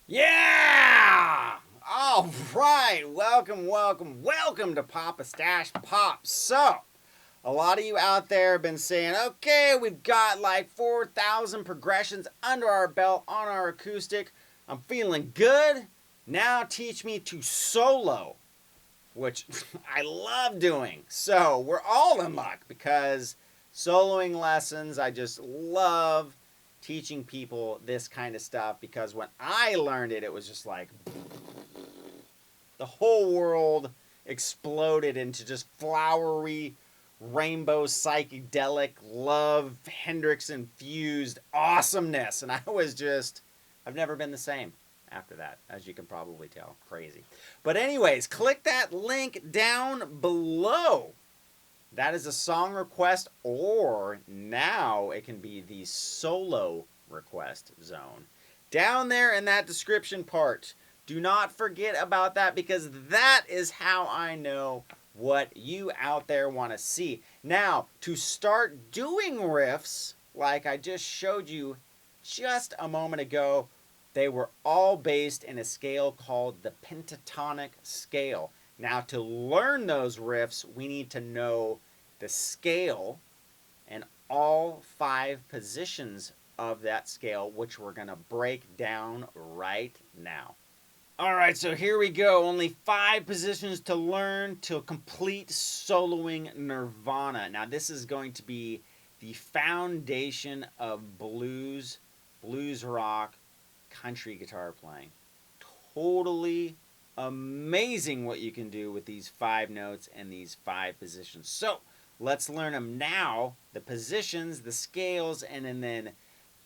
Yeah! All right, welcome to PapastachePop. So, a lot of you out there have been saying, okay, we've got like 4,000 progressions under our belt on our acoustic. I'm feeling good. Now teach me to solo, which I love doing. So, we're all in luck because soloing lessons, I just love teaching people this kind of stuff because when I learned it, it was just like the whole world exploded into just flowery, rainbow, psychedelic, love, Hendrix infused awesomeness. And I've never been the same after that, as you can probably tell. Crazy. But anyways, click that link down below. That is a song request, or now it can be the solo request zone. Down there in that description part, do not forget about that because that is how I know what you out there want to see. Now, to start doing riffs like I just showed you just a moment ago, they were all based in a scale called the Pentatonic Scale. Now, to learn those riffs, we need to know the scale and all 5 positions of that scale, which we're going to break down right now. All right, so here we go. Only 5 positions to learn to complete soloing nirvana. Now, this is going to be the foundation of blues rock, country guitar playing. Totally amazing what you can do with these 5 notes and these 5 positions. So, let's learn them now, the positions, the scales, and then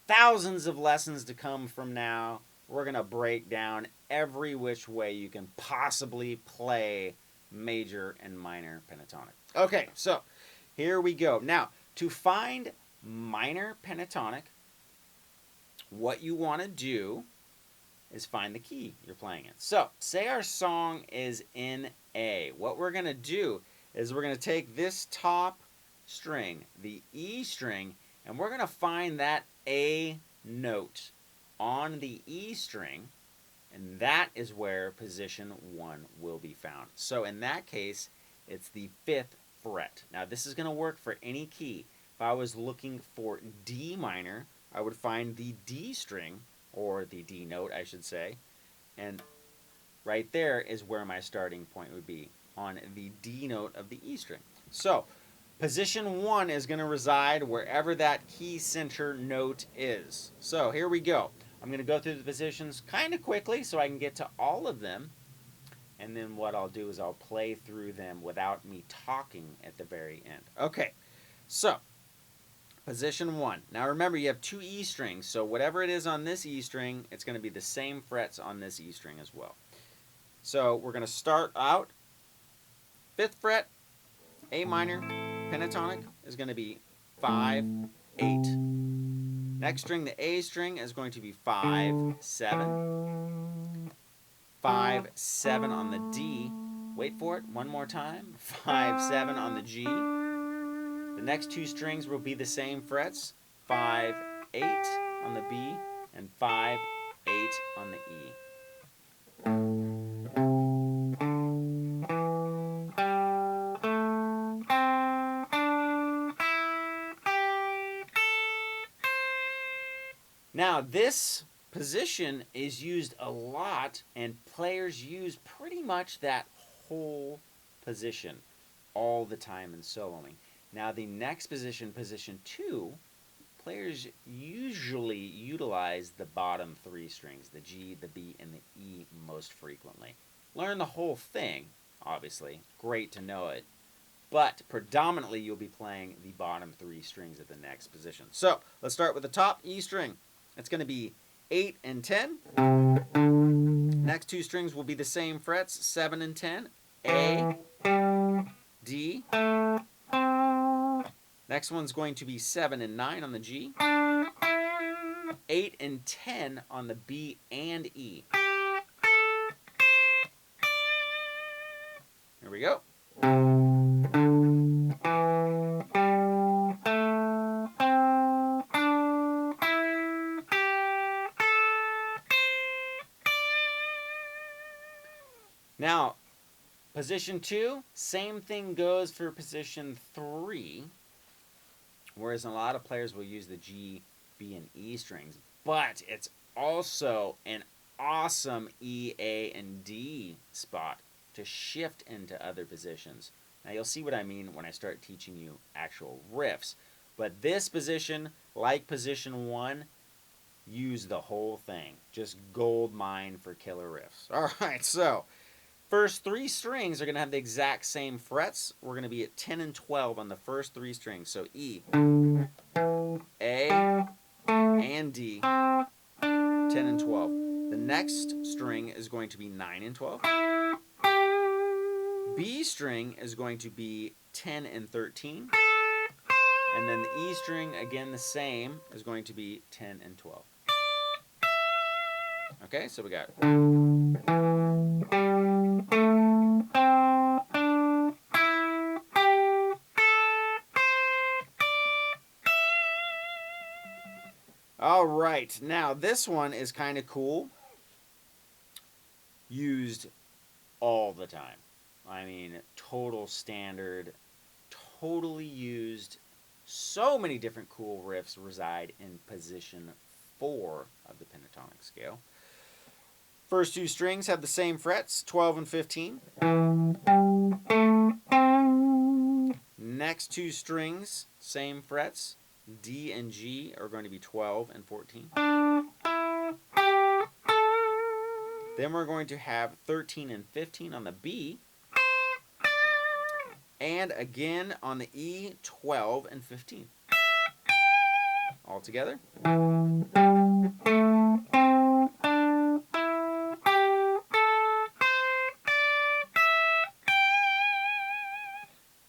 thousands of lessons to come from now. We're going to break down every which way you can possibly play major and minor pentatonic. Okay, so here we go. Now, to find minor pentatonic, what you want to do is find the key you're playing in. So, say our song is in A. What we're going to do is we're going to take this top string, the E string, and we're going to find that A note on the E string, and that is where position 1 will be found. So in that case, it's the 5th fret. Now this is going to work for any key. If I was looking for D minor, I would find the D string, or the D note I should say, and right there is where my starting point would be, on the D note of the E string. So position 1 is going to reside wherever that key center note is. So here we go. I'm going to go through the positions kind of quickly so I can get to all of them. And then what I'll do is I'll play through them without me talking at the very end. Okay, so position 1. Now remember, you have 2 E strings, so whatever it is on this E string, it's going to be the same frets on this E string as well. So we're going to start out 5th fret, A minor, pentatonic is going to be 5, 8. Next string, the A string, is going to be 5, 7. 5, 7 on the D. Wait for it, one more time. 5, 7 on the G. The next 2 strings will be the same frets. 5, 8 on the B, and 5, 8 on the E. Now, this position is used a lot, and players use pretty much that whole position all the time in soloing. Now, the next position, position 2, players usually utilize the bottom 3 strings, the G, the B, and the E most frequently. Learn the whole thing, obviously. Great to know it. But predominantly, you'll be playing the bottom 3 strings at the next position. So, let's start with the top E string. It's going to be 8 and 10. Next two strings will be the same frets, 7 and 10. A, D. Next one's going to be 7 and 9 on the G. 8 and 10 on the B and E. Here we go. Now, position 2, same thing goes for position 3, whereas a lot of players will use the G, B, and E strings, but it's also an awesome E, A, and D spot to shift into other positions. Now, you'll see what I mean when I start teaching you actual riffs, but this position, like position 1, use the whole thing. Just gold mine for killer riffs. All right, so first 3 strings are going to have the exact same frets. We're going to be at 10 and 12 on the first 3 strings. So E, A, and D, 10 and 12. The next string is going to be 9 and 12. B string is going to be 10 and 13. And then the E string, again the same, is going to be 10 and 12. Okay, so we got... All right, now this one is kind of cool. Used all the time. I mean, total standard, totally used. So many different cool riffs reside in position 4 of the pentatonic scale. First 2 strings have the same frets, 12 and 15. Next 2 strings, same frets. D and G are going to be 12 and 14. Then we're going to have 13 and 15 on the B. And again on the E, 12 and 15. All together.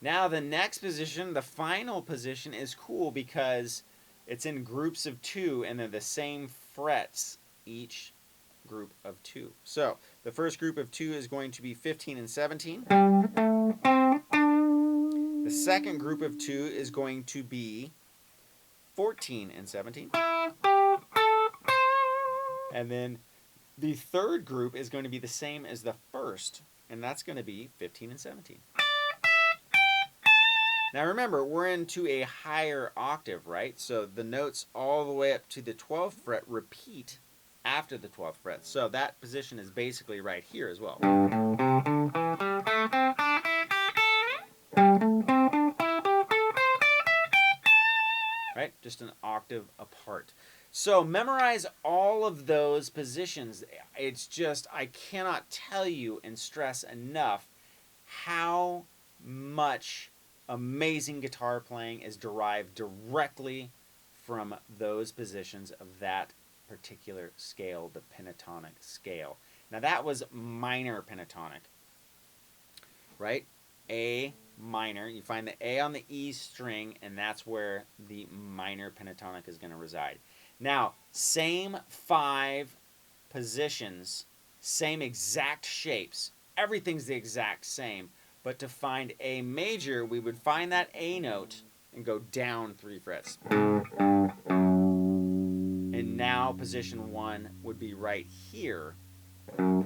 Now the next position, the final position, is cool because it's in groups of 2 and they're the same frets each group of 2. So the first group of 2 is going to be 15 and 17. The second group of 2 is going to be 14 and 17. And then the third group is going to be the same as the first, and that's going to be 15 and 17. Now remember, we're into a higher octave, right? So the notes all the way up to the 12th fret repeat after the 12th fret. So that position is basically right here as well. Right? Just an octave apart. So memorize all of those positions. It's just, I cannot tell you and stress enough how much amazing guitar playing is derived directly from those positions of that particular scale, the pentatonic scale. Now that was minor pentatonic, right? A minor. You find the A on the E string, and that's where the minor pentatonic is going to reside. Now, same 5 positions, same exact shapes. Everything's the exact same. But to find A major, we would find that A note and go down 3 frets. And now position 1 would be right here. And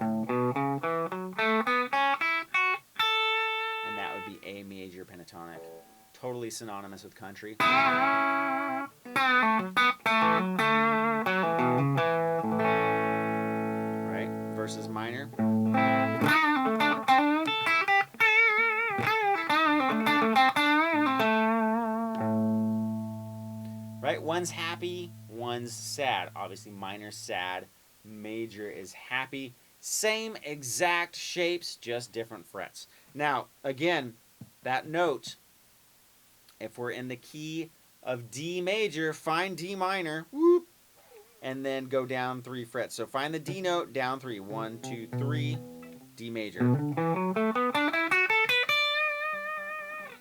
that would be A major pentatonic. Totally synonymous with country. Right? Versus minor. Right? One's happy, one's sad. Obviously, minor's sad, major is happy. Same exact shapes, just different frets. Now, again, that note, if we're in the key of D major, find D minor, whoop, and then go down 3 frets. So find the D note, down 3. 1, 2, 3, D major.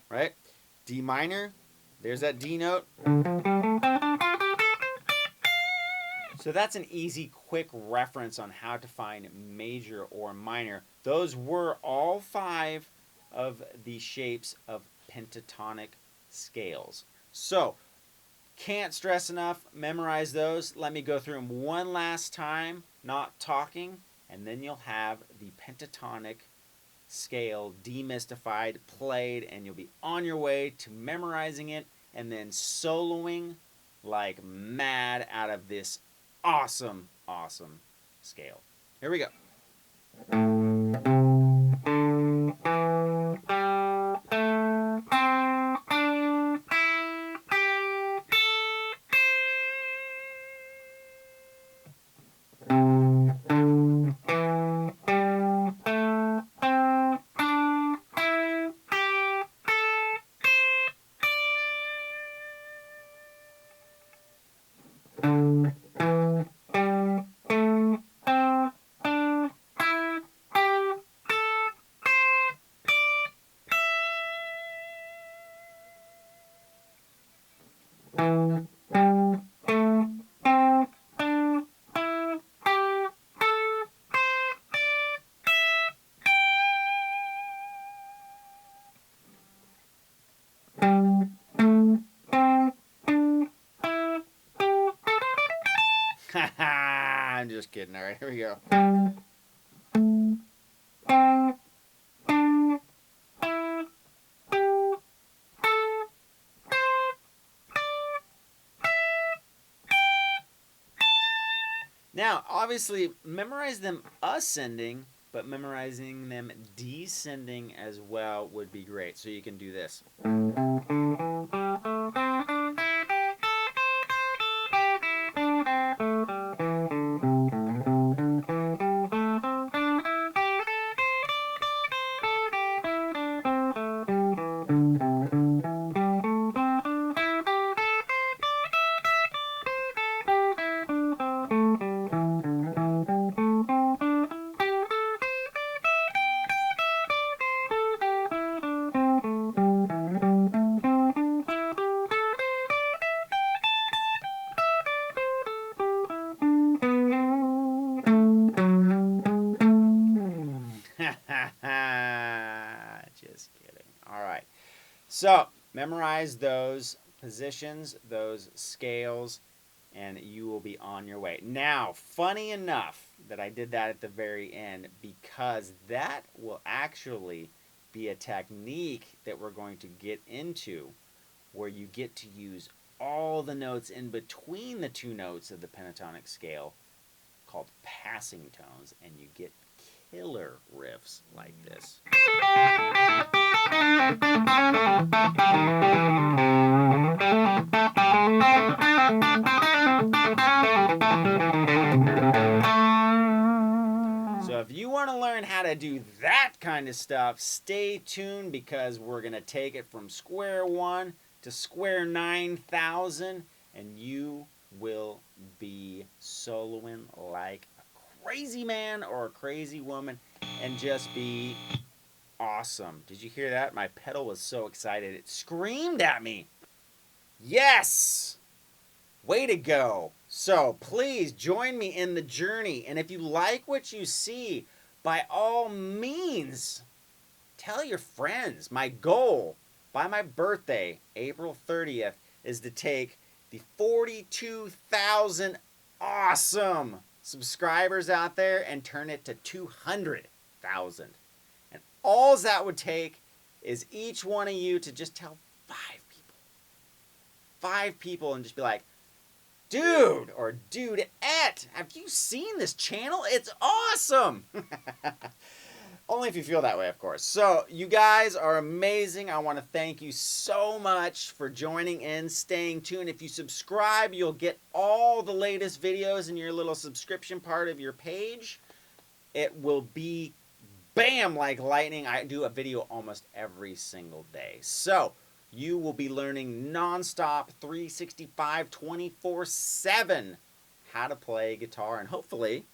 Right? D minor, there's that D note. So that's an easy, quick reference on how to find major or minor. Those were all 5 of the shapes of pentatonic scales. So, can't stress enough, memorize those. Let me go through them one last time, not talking, and then you'll have the pentatonic scale demystified, played, and you'll be on your way to memorizing it and then soloing like mad out of this awesome, awesome scale. Here we go. I'm just kidding. All right, here we go. Now, obviously, memorize them ascending, but memorizing them descending as well would be great. So you can do this. Just kidding. All right. So, memorize those positions, those scales, and you will be on your way. Now, funny enough that I did that at the very end because that will actually be a technique that we're going to get into where you get to use all the notes in between the 2 notes of the pentatonic scale called passing tones, and you get killer riffs like this. So if you want to learn how to do that kind of stuff, stay tuned because we're going to take it from square 1 to square 9,000 and you will be soloing like a crazy man or a crazy woman and just be awesome. Did you hear that? My pedal was so excited. It screamed at me. Yes! Way to go. So please join me in the journey. And if you like what you see, by all means, tell your friends. My goal by my birthday, April 30th, is to take the 42,000 awesome subscribers out there and turn it to 200,000. And all that would take is each one of you to just tell 5 people. 5 people and just be like, dude or dudette, have you seen this channel? It's awesome. Only if you feel that way, of course. So, you guys are amazing. I want to thank you so much for joining in, staying tuned. If you subscribe, you'll get all the latest videos in your little subscription part of your page. It will be bam like lightning. I do a video almost every single day. So, you will be learning nonstop, 365, 24/7 how to play guitar, and hopefully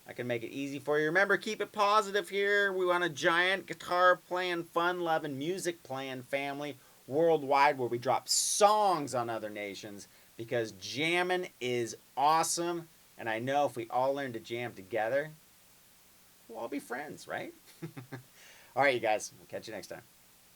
I can make it easy for you. Remember, keep it positive here. We want a giant guitar playing, fun loving, music playing family worldwide where we drop songs on other nations, because jamming is awesome. And I know if we all learn to jam together, we'll all be friends, right? All right, you guys. We'll catch you next time.